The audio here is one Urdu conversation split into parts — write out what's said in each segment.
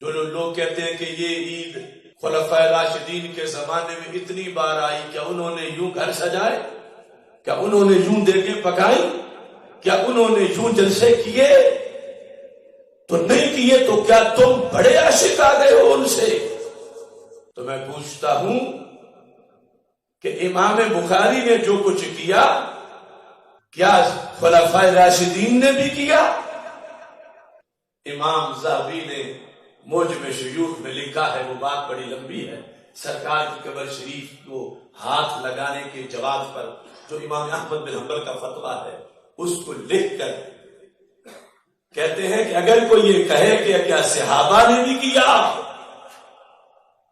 جو لوگ کہتے ہیں کہ یہ عید خلفائے راشدین کے زمانے میں اتنی بار آئی، کیا انہوں نے یوں گھر سجائے؟ کیا انہوں نے یوں دیگیں پکائی؟ کیا انہوں نے یوں جلسے کیے؟ تو نہیں کیے تو کیا تم بڑے عاشق آ گئے ہو ان سے؟ تو میں پوچھتا ہوں کہ امام بخاری نے جو کچھ کیا، کیا خلفائے راشدین نے بھی کیا؟ امام ذہبی نے موجم شیوخ میں لکھا ہے، وہ بات بڑی لمبی ہے، سرکار کی قبر شریف کو ہاتھ لگانے کے جواز پر جو امام احمد بن حنبل کا فتویٰ ہے اس کو لکھ کر کہتے ہیں کہ اگر کوئی یہ کہے کہ کیا صحابہ نے بھی کیا،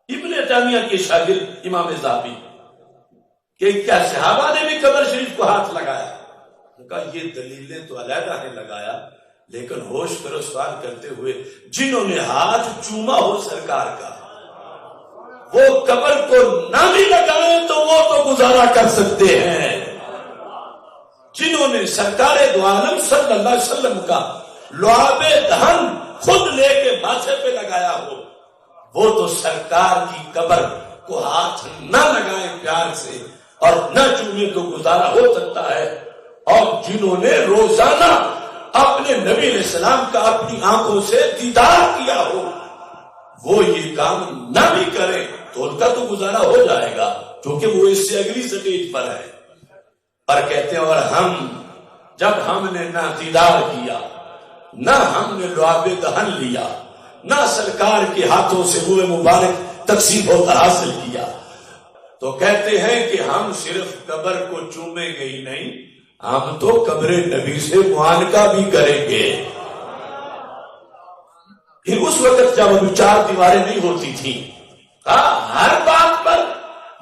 ابن تیمیہ کے شاگرد امام ذہبی کہ کیا صحابہ نے بھی قبر شریف کو ہاتھ لگایا؟ کہا یہ دلیلیں تو علیحدہ نے لگایا، لیکن ہوش کرو سوال کرتے ہوئے جنہوں نے ہاتھ چوما ہو سرکار کا، وہ قبر کو نہ بھی لگائیں تو وہ تو گزارا کر سکتے ہیں۔ جنہوں نے سرکار دو عالم صلی اللہ علیہ وسلم کا لعاب دہن خود لے کے ماتھے پہ لگایا ہو، وہ تو سرکار کی قبر کو ہاتھ نہ لگائیں پیار سے اور نہ چومے تو گزارا ہو سکتا ہے۔ اور جنہوں نے روزانہ اپنے نبی علیہ السلام کا اپنی آنکھوں سے دیدار کیا ہو، وہ یہ کام نہ بھی کریں تو ان کا تو گزارا ہو جائے گا، کیونکہ وہ اس سے اگلی سٹیج پر ہے۔ اور کہتے ہیں اور ہم جب ہم نے نہ دیدار کیا، نہ ہم نے لعاب دہن لیا، نہ سرکار کے ہاتھوں سے روح مبارک تقسیم ہوتا حاصل کیا، تو کہتے ہیں کہ ہم صرف قبر کو چومیں گے ہی نہیں، ہم تو قبر نبی سے معانقہ بھی کریں گے۔ پھر اس وقت جب ابھی 4 دیواریں نہیں ہوتی تھیں، ہر بات پر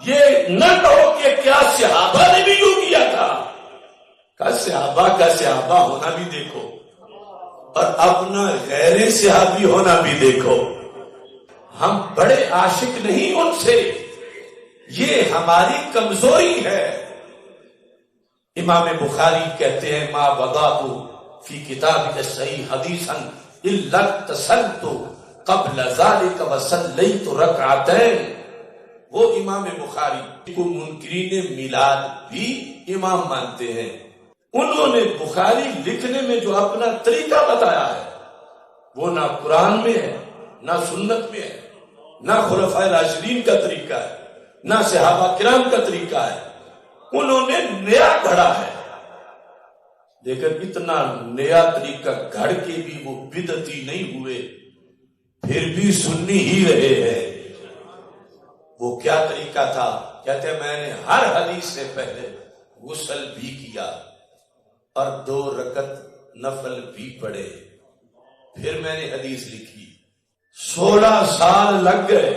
یہ نہ کہو کہ کیا صحابہ نے بھی یوں کیا تھا، کہ صحابہ کا صحابہ ہونا بھی دیکھو اور اپنا غیر صحابی ہونا بھی دیکھو۔ ہم بڑے عاشق نہیں ان سے، یہ ہماری کمزوری ہے۔ امام بخاری کہتے ہیں ما وضعت فی کتاب صحیح حدیثا الا اتصلت قبل ذلك وصلیت رکعتین۔ وہ امام بخاری کو منکرین میلاد بھی امام مانتے ہیں۔ انہوں نے بخاری لکھنے میں جو اپنا طریقہ بتایا ہے وہ نہ قرآن میں ہے، نہ سنت میں ہے، نہ خلفائے راشدین کا طریقہ ہے، نہ صحابہ کرام کا طریقہ ہے۔ انہوں نے نیا گھڑا ہے، لیکن اتنا نیا طریقہ گھڑ کے بھی وہ بدعتی نہیں ہوئے، پھر بھی سنی ہی رہے ہیں۔ وہ کیا طریقہ تھا؟ کہتے ہیں میں نے ہر حدیث سے پہلے غسل بھی کیا اور 2 رکعت نفل بھی پڑھے، پھر میں نے حدیث لکھی۔ 16 سال لگ گئے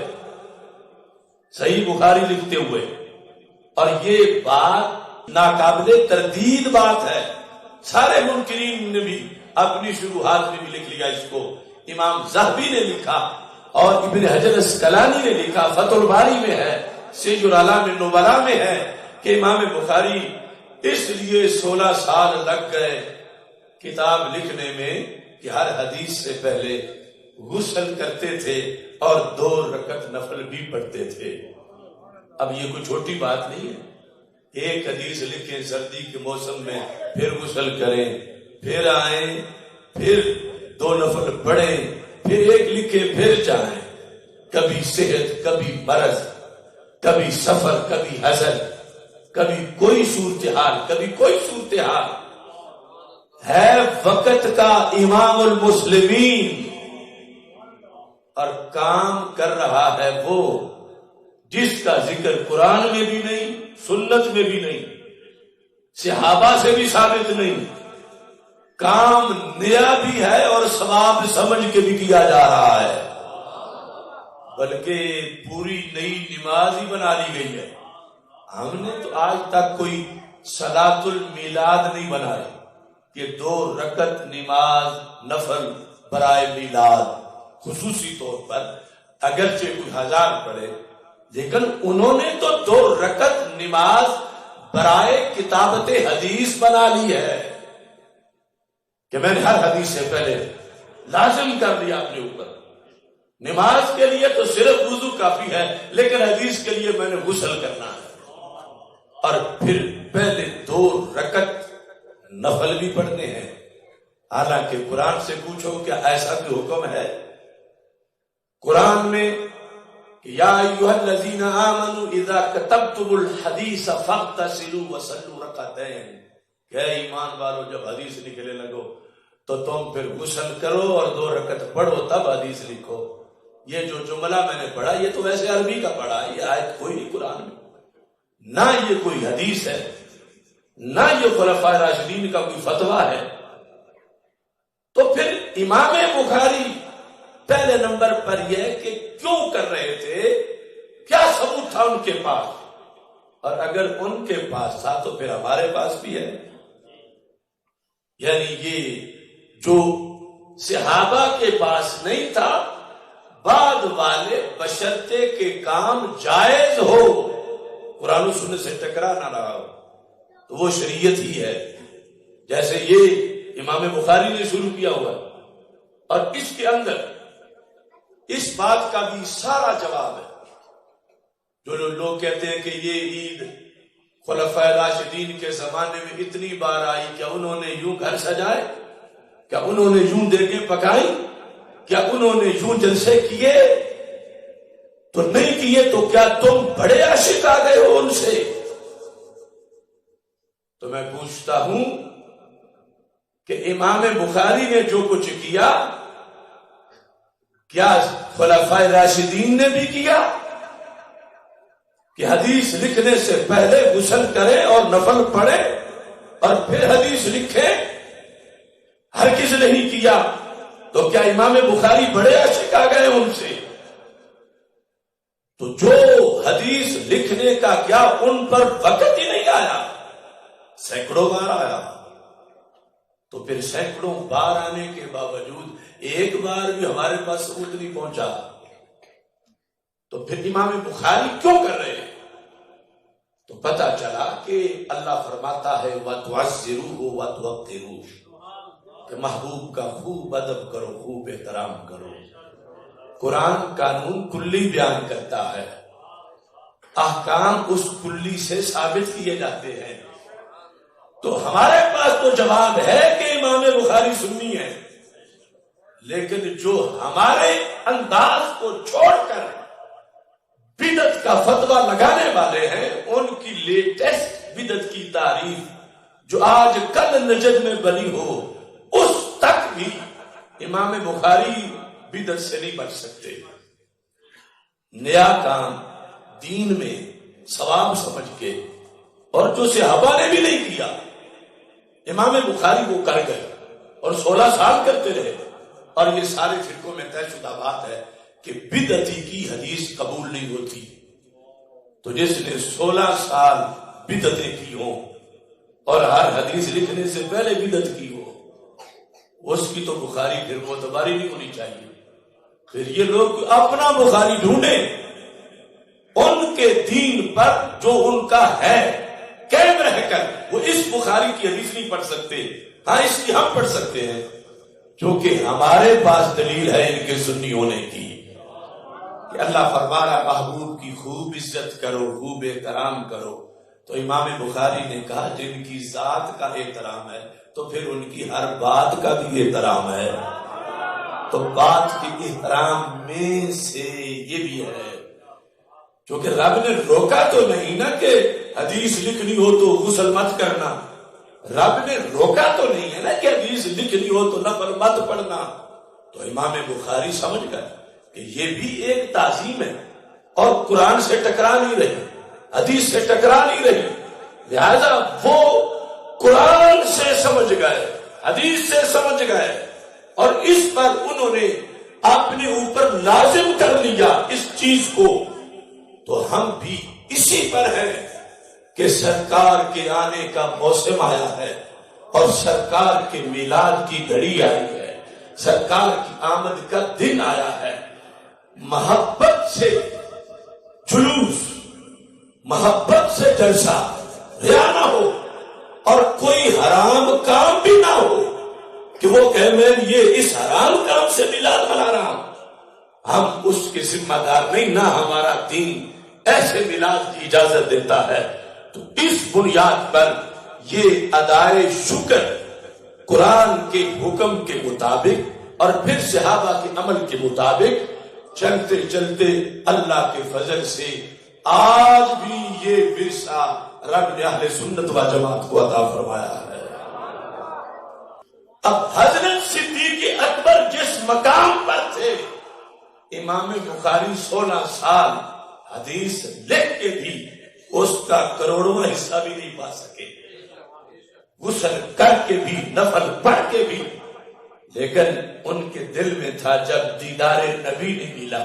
صحیح بخاری لکھتے ہوئے، اور یہ بات ناقابل تردید بات ہے۔ سارے منکرین نے بھی اپنی شروحات میں بھی لکھ لیا اس کو۔ امام ذہبی نے لکھا اور ابن حجر اسقلانی نے لکھا، فتح الباری میں ہے، سیج الاعلام النبلاء میں ہے کہ امام بخاری اس لیے 16 سال لگ گئے کتاب لکھنے میں کہ ہر حدیث سے پہلے غسل کرتے تھے اور 2 رکعت نفل بھی پڑھتے تھے۔ اب یہ کوئی چھوٹی بات نہیں ہے، ایک حدیث لکھیں سردی کے موسم میں، پھر غسل کریں، پھر آئیں، پھر 2 نفل پڑھیں، پھر ایک لکھیں، پھر جائیں۔ کبھی صحت، کبھی مرض، کبھی سفر، کبھی حزن، کبھی کوئی صورتحال، کبھی کوئی صورتحال ہے۔ وقت کا امام المسلمین اور کام کر رہا ہے وہ جس کا ذکر قرآن میں بھی نہیں، سنت میں بھی نہیں، صحابہ سے بھی ثابت نہیں، کام نیا بھی ہے اور ثواب سمجھ کے بھی کیا جا رہا ہے، بلکہ پوری نئی نماز ہی بنا لی گئی ہے۔ ہم نے تو آج تک کوئی صلاۃ المیلاد نہیں بنائی کہ 2 رکعت نماز نفل برائے میلاد، خصوصی طور پر اگرچہ کوئی 1000 پڑھے، لیکن انہوں نے تو 2 رکعت نماز برائے کتابت حدیث بنا لی ہے کہ میں نے ہر حدیث سے پہلے لازم کر لیا اپنے اوپر۔ نماز کے لیے تو صرف وضو کافی ہے، لیکن حدیث کے لیے میں نے غسل کرنا ہے، اور پھر پہلے 2 رکعت نفل بھی پڑھنے ہیں۔ حالانکہ قرآن سے پوچھو کیا ایسا بھی حکم ہے قرآن میں کہ یا ایھا الذین آمنوا اذا کتبتم الحدیث فاغتسلوا وصلوا رکعتین، کہ اے ایمان والو جب حدیث لکھنے لگو تو تم پھر غسل کرو اور 2 رکعت پڑھو تب حدیث لکھو۔ یہ جو جملہ میں نے پڑھا یہ تو ویسے عربی کا پڑھا، یہ آیت کوئی نہیں قرآن میں، نہ یہ کوئی حدیث ہے، نہ یہ خلفائے راشدین کا کوئی فتویٰ ہے۔ تو پھر امام بخاری پہلے نمبر پر یہ کہ کیوں کر رہے تھے، کیا ثبوت تھا ان کے پاس، اور اگر ان کے پاس تھا تو پھر ہمارے پاس بھی ہے۔ یعنی یہ جو صحابہ کے پاس نہیں تھا، بعد والے بشرطے کے کام جائز ہو، قرآن و سنت سے ٹکرا نہ رہا ہو، تو وہ شریعت ہی ہے۔ جیسے یہ امام بخاری نے شروع کیا ہوا، اور اس کے اندر اس بات کا بھی سارا جواب ہے۔ جو لوگ کہتے ہیں کہ یہ عید خلفائے راشدین کے زمانے میں اتنی بار آئی، کیا انہوں نے یوں گھر سجائے، کیا انہوں نے یوں دیگیں پکائی، کیا انہوں نے یوں جلسے کیے؟ تو نہیں کیے تو کیا تم بڑے عاشق آ گئے ہو ان سے؟ تو میں پوچھتا ہوں کہ امام بخاری نے جو کچھ کیا، کیا خلفائے راشدین نے بھی کیا کہ حدیث لکھنے سے پہلے غسل کریں اور نفل پڑھیں اور پھر حدیث لکھیں؟ ہرگز نہیں کیا۔ تو کیا امام بخاری بڑے عاشق آ گئے ان سے؟ تو جو حدیث لکھنے کا کیا ان پر وقت ہی نہیں آیا، سینکڑوں بار آیا، تو پھر سینکڑوں بار آنے کے باوجود ایک بار بھی ہمارے پاس ثبوت نہیں پہنچا، تو پھر امام بخاری کیوں کر رہے ہیں؟ تو پتہ چلا کہ اللہ فرماتا ہے وَتُعَزِّرُوهُ وَتُوَقِّرُوهُ، کہ محبوب کا خوب ادب کرو، خوب احترام کرو۔ قرآن قانون کلی بیان کرتا ہے، احکام اس کلی سے ثابت کیے جاتے ہیں۔ تو ہمارے پاس تو جواب ہے کہ امام بخاری سنی ہے، لیکن جو ہمارے انداز کو چھوڑ کر بدعت کا فتویٰ لگانے والے ہیں، ان کی لیٹسٹ بدعت کی تعریف جو آج کل نجد میں بنی ہو، اس تک بھی امام بخاری بدعت سے نہیں بچ سکتے۔ نیا کام دین میں ثواب سمجھ کے، اور جو صحابہ نے بھی نہیں کیا، امام بخاری وہ کر گئے اور 16 سال کرتے رہے، اور یہ سارے فرقوں میں طے شدہ بات ہے کہ بدعتی کی حدیث قبول نہیں ہوتی۔ تو جس نے 16 سال بدعتیں کی ہوں اور ہر حدیث لکھنے سے پہلے بدعت کی ہو، اس کی تو بخاری پھر معتباری نہیں ہونی چاہیے۔ پھر یہ لوگ اپنا بخاری ڈھونڈیں، ان کے دین پر جو ان کا ہے قائم رہ کر وہ اس بخاری کی حدیث نہیں پڑھ سکتے۔ ہاں اس کی ہم پڑھ سکتے ہیں، کیونکہ ہمارے پاس دلیل ہے ان کے سنی ہونے کی، کہ اللہ فرما رہا محبوب کی خوب عزت کرو، خوب احترام کرو۔ تو امام بخاری نے کہا جن کی ذات کا احترام ہے تو پھر ان کی ہر بات کا بھی احترام ہے۔ تو بات کے احترام میں سے یہ بھی ہے، کیونکہ رب نے روکا تو نہیں نا کہ حدیث لکھنی ہو تو غسل مت کرنا، رب نے روکا تو نہیں ہے نا کہ حدیث لکھنی ہو تو نفل مت پڑھنا۔ تو امام بخاری سمجھ گئے کہ یہ بھی ایک تعظیم ہے، اور قرآن سے ٹکرا نہیں رہی، حدیث سے ٹکرا نہیں رہی، لہذا وہ قرآن سے سمجھ گئے، حدیث سے سمجھ گئے، اور اس پر انہوں نے اپنے اوپر لازم کر لیا اس چیز کو۔ تو ہم بھی اسی پر ہیں کہ سرکار کے آنے کا موسم آیا ہے، اور سرکار کے میلاد کی گھڑی آئی ہے، سرکار کی آمد کا دن آیا ہے۔ محبت سے جلوس، محبت سے جلسہ، ریا نہ ہو، اور کوئی حرام کام بھی نہ ہو کہ وہ کہے میں یہ اس حرام کام سے میلاد منا رہا ہوں۔ ہم اس کے ذمہ دار نہیں، نہ ہمارا دین ایسے میلاد کی اجازت دیتا ہے۔ تو اس بنیاد پر یہ ادائے شکر قرآن کے حکم کے مطابق اور پھر صحابہ کے عمل کے مطابق چلتے چلتے اللہ کے فضل سے آج بھی یہ ورثہ رب نے اہل سنت و جماعت کو عطا فرمایا ہے۔ اب حضرت صدیق اکبر جس مقام پر تھے، امام بخاری 16 سال حدیث لکھ کے بھی اس کا کروڑواں حصہ بھی نہیں پا سکے، غسل کر کے بھی، نفل پڑھ کے بھی، لیکن ان کے دل میں تھا جب دیدار نبی نے ملا،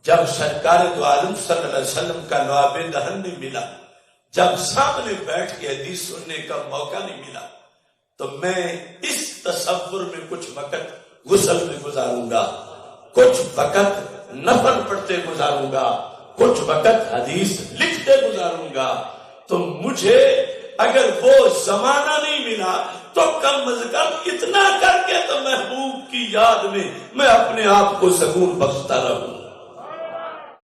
جب سرکار دو عالم صلی اللہ علیہ وسلم کا لعاب دہن نہیں ملا، جب سامنے بیٹھ کے حدیث سننے کا موقع نہیں ملا، تو میں اس تصور میں کچھ وقت غسل میں گزاروں گا، کچھ وقت نفل پڑھتے گزاروں گا، کچھ وقت حدیث لکھتے گزاروں گا، تو مجھے اگر وہ زمانہ نہیں ملا تو کم از کم اتنا کر کے تو محبوب کی یاد میں اپنے آپ کو سکون بخشتا رہوں۔